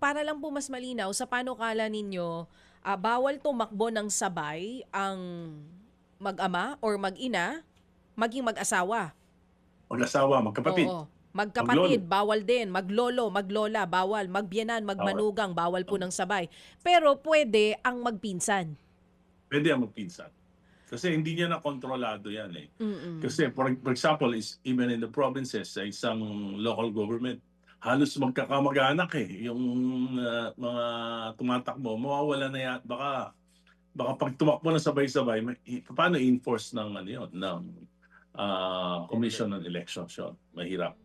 para lang po mas malinaw, sa panukala ninyo, bawal tumakbo ng sabay ang mag-ama or mag-ina, maging mag-asawa. Mag-asawa, magkapatid, Oo. maglolo. Magkapatid, bawal din. Maglolo, maglola, bawal. Magbiyanan, Bawal. magmanugang, bawal po ng sabay. Pero pwede ang magpinsan. Pwede ang magpinsan. Kasi hindi niya na kontrolado yan eh. Mm-mm. Kasi for example, is even in the provinces, sa isang local government, halos magkakamag-anak eh. Yung mga tumatakbo, mawawala na yan. Baka pag tumakbo na sabay-sabay, paano i-enforce ng ano yun, ng Commission on Elections yun? Mahirap.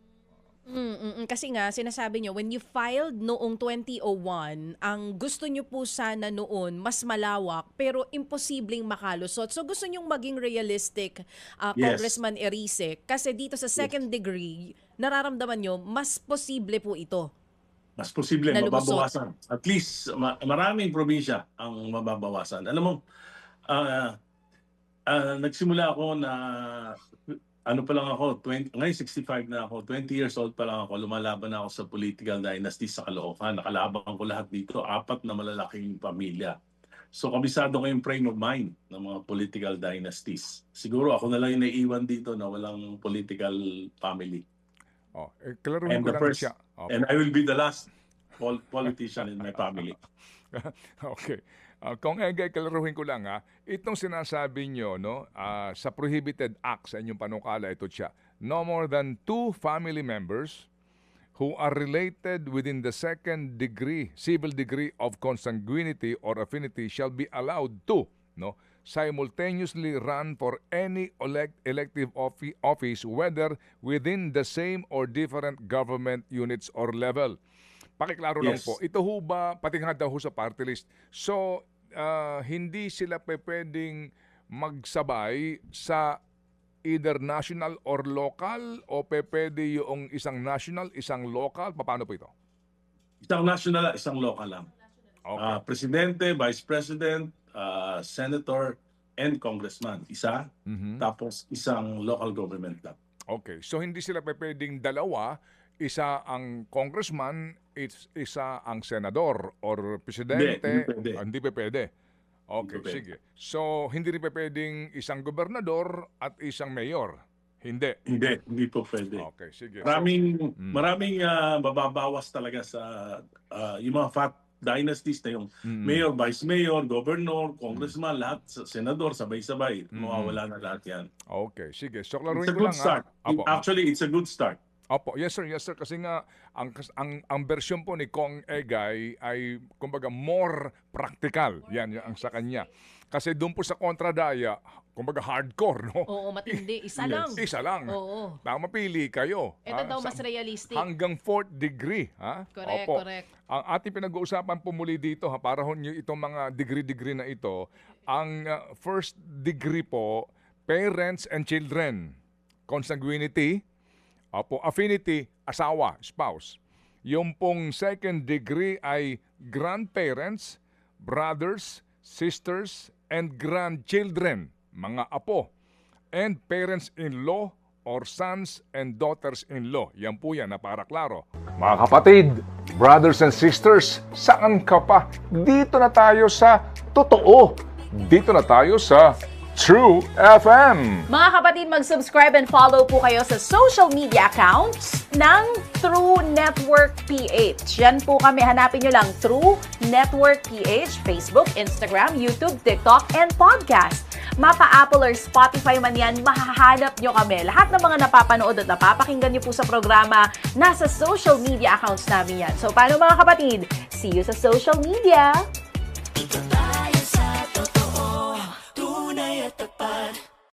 Kasi nga, sinasabi nyo, when you filed noong 2001, ang gusto nyo po sana noon, mas malawak, pero imposibleng makalusot. So gusto nyong maging realistic, Yes. Congressman Erice, kasi dito sa second degree, nararamdaman nyo, mas posible po ito. Mas posible, Na lumusot. mababawasan. At least, maraming probinsya ang mababawasan. Alam mo, nagsimula ako na, ano pa lang ako, ngayon 65 na ako, 20 years old pa lang ako, lumalaban na ako sa political dynasty sa Caloocan. Nakalaban ko lahat dito, 4 na malalaking pamilya. So, kabisado ko yung frame of mind ng mga political dynasties. Siguro ako na lang yung naiiwan dito na walang political family. Klaruhin ko lang siya. And I will be the last politician in my family. Okay. Kung Egay, klaruhin ko lang itong sinasabi nyo, no, sa prohibited act sa inyong panukala, ito siya. No more than 2 family members who are related within the second degree, civil degree of consanguinity or affinity shall be allowed to, no, simultaneously run for any elective office, whether within the same or different government units or level. Pakiklaro lang Yes. po, ito ho ba, pati nga daw ho sa party list, so hindi sila pwedeng magsabay sa either national or local o pwede yung isang national, isang local? Paano po ito? Isang national, isang local lang. Okay. Presidente, Vice President, Senator, and Congressman. Isa. Tapos isang local government lang. Okay. So hindi sila pwedeng dalawa, isa ang congressman, isa ang senador or presidente. Hindi pwede. Hindi pwede. Okay, Hindi pwede. sige. So hindi rin pwedeng isang gobernador at isang mayor. Hindi. Hindi po pwede. Okay, sige. Maraming mababawas talaga sa yung mga fat dynasties na yung mayor, vice mayor, governor, congressman, lahat, senador, sabay-sabay. Mawawala na lahat yan. Okay, sige. So It's klaruhin a ko good lang start. Apo. Actually, it's a good start. Opo, yes sir, kasi nga ang version po ni Kong Egay ay kumbaga more practical. Yan ang sa kanya. Kasi doon po sa kontradaya, kumbaga hardcore, no? Oo, matindi. Isa Yes. lang. Isa lang. Oo. Mapili kayo. Ito daw mas realistic. Hanggang 4th degree, ha? Correct, Opo. correct. Ang ating pinag-uusapan po muli dito, para itong mga degree na ito, ang first degree po, parents and children, consanguinity, affinity, asawa, spouse. Yung pong second degree ay grandparents, brothers, sisters, and grandchildren, mga apo, and parents-in-law or sons and daughters-in-law. Yan po yan, na para klaro. Mga kapatid, brothers and sisters, saan ka pa? Dito na tayo sa totoo. Dito na tayo sa True FM. Mga kapatid, mag-subscribe and follow po kayo sa social media accounts ng True Network PH. Yan po kami, hanapin nyo lang True Network PH, Facebook, Instagram, YouTube, TikTok, and podcast. Mapa Apple or Spotify man yan, mahahanap nyo kami. Lahat ng mga napapanood at napapakinggan nyo po sa programa, nasa social media accounts namin yan. So paano mga kapatid? See you sa social media!